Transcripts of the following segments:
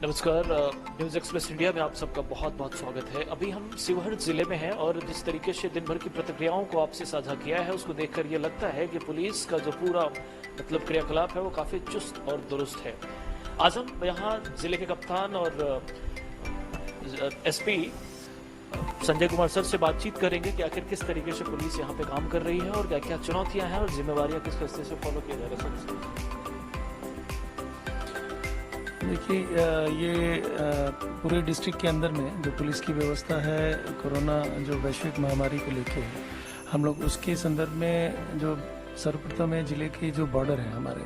नमस्कार। News express India में आप सबका बहुत बहुत स्वागत है। अभी हम शिवहर जिले में हैं और जिस तरीके से दिन भर की प्रतिक्रियाओं को आपसे साझा किया है उसको देखकर ये लगता है कि पुलिस का जो पूरा क्रियाकलाप है वो काफ़ी चुस्त और दुरुस्त है। आज हम यहाँ जिले के कप्तान और एसपी संजय कुमार सर से बातचीत करेंगे कि आखिर किस तरीके से पुलिस यहाँ पे काम कर रही है और क्या क्या चुनौतियाँ हैं और जिम्मेवारियाँ किस तरह से फॉलो किया जा रहा है। देखिए, ये पूरे डिस्ट्रिक्ट के अंदर में जो पुलिस की व्यवस्था है कोरोना जो वैश्विक महामारी को लेके है, हम लोग उसके संदर्भ में जो सर्वप्रथम है जिले की जो बॉर्डर है हमारे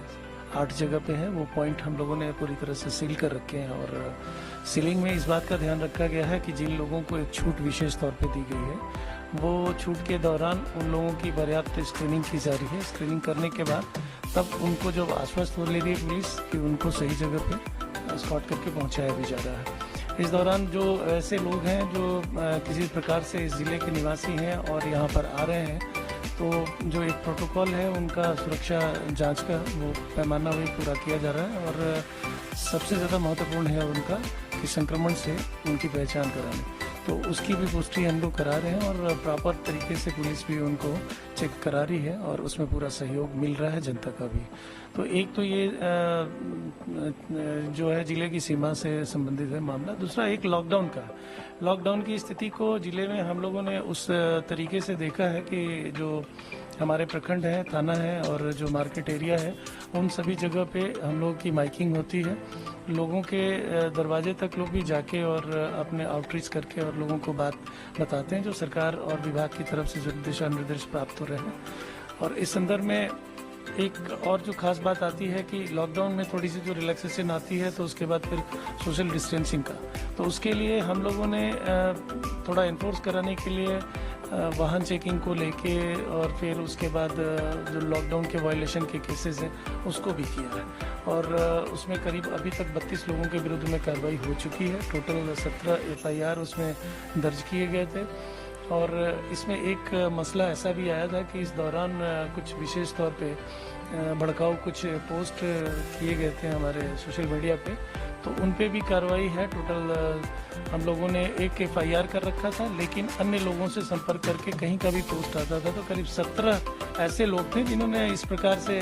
8 जगह पे है, वो पॉइंट हम लोगों ने पूरी तरह से सील कर रखे हैं। और सीलिंग में इस बात का ध्यान रखा गया है कि जिन लोगों को एक छूट विशेष तौर पे दी गई है वो छूट के दौरान उन लोगों की पर्याप्त स्क्रीनिंग की जा रही है। स्क्रीनिंग करने के बाद तब उनको जब आश्वस्त हो ले रही है पुलिस कि उनको सही जगह पे स्कॉट करके पहुंचाया भी जा रहा है। इस दौरान जो ऐसे लोग हैं जो किसी प्रकार से इस ज़िले के निवासी हैं और यहाँ पर आ रहे हैं, तो जो एक प्रोटोकॉल है उनका सुरक्षा जांच का वो पैमाना वही पूरा किया जा रहा है। और सबसे ज़्यादा महत्वपूर्ण है उनका कि संक्रमण से उनकी पहचान कराने, तो उसकी भी पुष्टि हम लोग करा रहे हैं और प्रॉपर तरीके से पुलिस भी उनको चेक करा रही है और उसमें पूरा सहयोग मिल रहा है जनता का भी। तो एक तो ये जो है जिले की सीमा से संबंधित है मामला। दूसरा एक लॉकडाउन का, लॉकडाउन की स्थिति को जिले में हम लोगों ने उस तरीके से देखा है कि जो हमारे प्रखंड है, थाना है और जो मार्केट एरिया है, उन सभी जगह पे हम लोगों की माइकिंग होती है। लोगों के दरवाजे तक लोग भी जाके और अपने आउटरीच करके और लोगों को बात बताते हैं जो सरकार और विभाग की तरफ से जो दिशा निर्देश प्राप्त हो रहे हैं। और इस संदर्भ में एक और जो खास बात आती है कि लॉकडाउन में थोड़ी सी जो रिलैक्सेशन आती है तो उसके बाद फिर सोशल डिस्टेंसिंग का, तो उसके लिए हम लोगों ने थोड़ा इन्फोर्स कराने के लिए वाहन चेकिंग को लेके और फिर उसके बाद जो लॉकडाउन के वायलेशन के केसेस हैं उसको भी किया है। और उसमें करीब अभी तक 32 लोगों के विरुद्ध में कार्रवाई हो चुकी है। टोटल 17 FIR उसमें दर्ज किए गए थे। और इसमें एक मसला ऐसा भी आया था कि इस दौरान कुछ विशेष तौर पे भड़काऊ कुछ पोस्ट किए गए थे हमारे सोशल मीडिया पे, तो उन पे भी कार्रवाई है। टोटल हम लोगों ने एक FIR कर रखा था, लेकिन अन्य लोगों से संपर्क करके कहीं का भी पोस्ट आता था तो करीब 17 ऐसे लोग थे जिन्होंने इस प्रकार से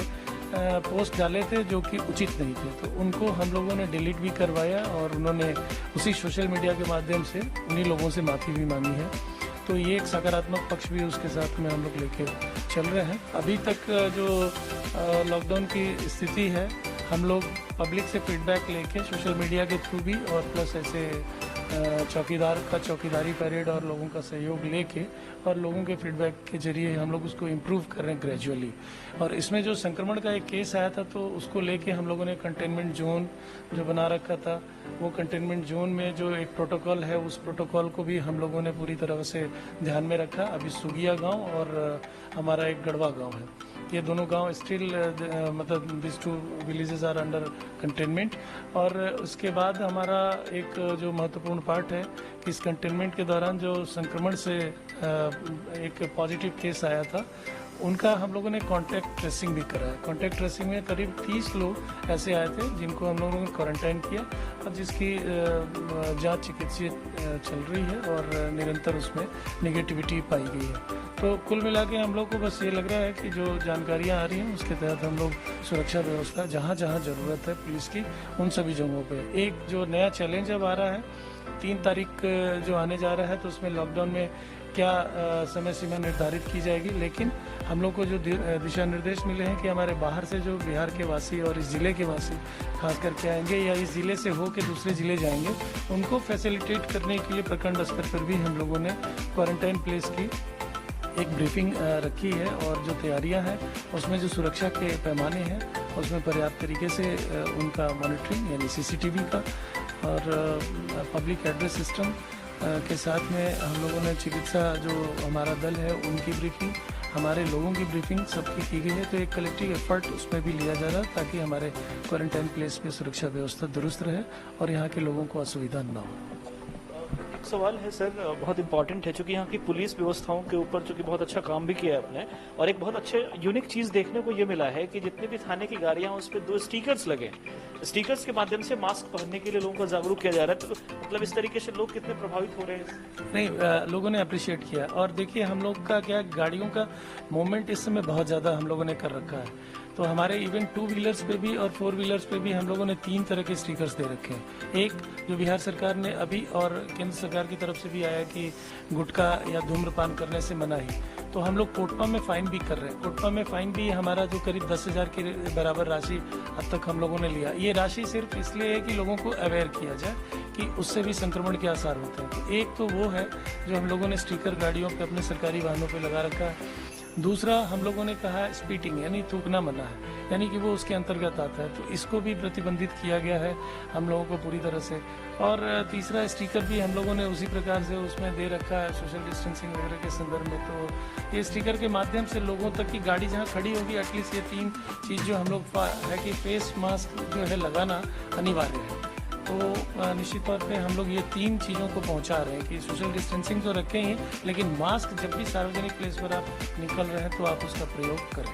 पोस्ट डाले थे जो कि उचित नहीं थे, तो उनको हम लोगों ने डिलीट भी करवाया और उन्होंने उसी सोशल मीडिया के माध्यम से उन्हीं लोगों से माफ़ी भी मांगी है। तो ये एक सकारात्मक पक्ष भी उसके साथ में हम लोग लेके चल रहे हैं। अभी तक जो लॉकडाउन की स्थिति है, हम लोग पब्लिक से फीडबैक लेके सोशल मीडिया के थ्रू भी और प्लस ऐसे चौकीदार का चौकीदारी परेड और लोगों का सहयोग लेके और लोगों के फीडबैक के जरिए हम लोग उसको इम्प्रूव कर रहे हैं ग्रेजुअली। और इसमें जो संक्रमण का एक केस आया था तो उसको लेके हम लोगों ने कंटेनमेंट जोन जो बना रखा था, वो कंटेनमेंट जोन में जो एक प्रोटोकॉल है उस प्रोटोकॉल को भी हम लोगों ने पूरी तरह से ध्यान में रखा। अभी सुगिया गाँव और हमारा एक गढ़वा गाँव है, ये दोनों गांव स्टिल मतलब this 2 villages are under containment. और उसके बाद हमारा एक जो महत्वपूर्ण पार्ट है कि इस कंटेनमेंट के दौरान जो संक्रमण से एक पॉजिटिव केस आया था उनका हम लोगों ने कॉन्टैक्ट ट्रेसिंग भी करा है। कॉन्टैक्ट ट्रेसिंग में करीब 30 लोग ऐसे आए थे जिनको हम लोगों ने क्वारंटाइन किया और जिसकी जांच चिकित्सीय चल रही है और निरंतर उसमें नेगेटिविटी पाई गई है। तो कुल मिला के हम लोग को बस ये लग रहा है कि जो जानकारियाँ आ रही हैं उसके तहत हम लोग सुरक्षा व्यवस्था जहाँ जहाँ ज़रूरत है पुलिस की उन सभी जगहों पे। एक जो नया चैलेंज अब आ रहा है 3 तारीख जो आने जा रहा है, तो उसमें लॉकडाउन में क्या समय सीमा निर्धारित की जाएगी, लेकिन हम लोग को जो दिशा निर्देश मिले हैं कि हमारे बाहर से जो बिहार के वासी और इस ज़िले के वासी खास करके आएंगे या इस ज़िले से हो के दूसरे ज़िले जाएंगे, उनको फैसिलिटेट करने के लिए प्रखंड स्तर पर भी हम लोगों ने क्वारंटाइन प्लेस की एक ब्रीफिंग रखी है। और जो तैयारियां हैं उसमें जो सुरक्षा के पैमाने हैं उसमें पर्याप्त तरीके से उनका मॉनिटरिंग यानी CCTV का और पब्लिक एड्रेस सिस्टम के साथ में हम लोगों ने चिकित्सा जो हमारा दल है उनकी ब्रीफिंग, हमारे लोगों की ब्रीफिंग सबकी की गई है। तो एक कलेक्टिव एफर्ट उसमें भी लिया जा रहा है ताकि हमारे क्वारंटाइन प्लेस में सुरक्षा व्यवस्था दुरुस्त रहे और यहाँ के लोगों को असुविधा न हो। एक सवाल है सर, बहुत इंपॉर्टेंट है, चूंकि यहाँ की पुलिस व्यवस्थाओं के ऊपर चूंकि बहुत अच्छा काम भी किया है आपने, और एक बहुत अच्छे यूनिक चीज देखने को ये मिला है कि जितने भी थाने की गाड़ियां हैं उस पर 2 स्टिकर्स लगे। स्टिकर्स के माध्यम से मास्क पहनने के लिए लोगों को जागरूक किया जा रहा है, तो मतलब इस तरीके से लोग कितने प्रभावित हो रहे हैं? नहीं, लोगों ने अप्रिशिएट किया। और देखिए हम लोग का क्या, गाड़ियों का मूवमेंट इस समय बहुत ज़्यादा हम लोगों ने कर रखा है, तो हमारे इवन 2 व्हीलर्स पे भी और 4 व्हीलर्स पे भी हम लोगों ने 3 तरह के स्टिकर्स दे रखे हैं। एक जो बिहार सरकार ने अभी और केंद्र सरकार की तरफ से भी आया कि गुटखा या धूम्रपान करने से मनाही, तो हम लोग कोटपा में फाइन भी कर रहे हैं। कोटपा में फाइन भी हमारा जो करीब 10,000 के बराबर राशि अब तक हम लोगों ने लिया। ये राशि सिर्फ इसलिए है कि लोगों को अवेयर किया जाए कि उससे भी संक्रमण के आसार होते हैं। तो एक तो वो है जो हम लोगों ने स्टिकर गाड़ियों पे अपने सरकारी वाहनों पे लगा रखा है। दूसरा हम लोगों ने कहा स्पीटिंग यानी थूकना मना है, यानी कि वो उसके अंतर्गत आता है, तो इसको भी प्रतिबंधित किया गया है हम लोगों को पूरी तरह से। और तीसरा स्टिकर भी हम लोगों ने उसी प्रकार से उसमें दे रखा है सोशल डिस्टेंसिंग वगैरह के संदर्भ में। तो ये स्टिकर के माध्यम से लोगों तक की गाड़ी जहाँ खड़ी होगी एटलीस्ट ये 3 चीज़ जो हम लोग है कि फेस मास्क जो है लगाना अनिवार्य है। तो निश्चित तौर पे हम लोग ये 3 चीज़ों को पहुंचा रहे हैं कि सोशल डिस्टेंसिंग तो रखें ही, लेकिन मास्क जब भी सार्वजनिक प्लेस पर आप निकल रहे हैं तो आप उसका प्रयोग करें।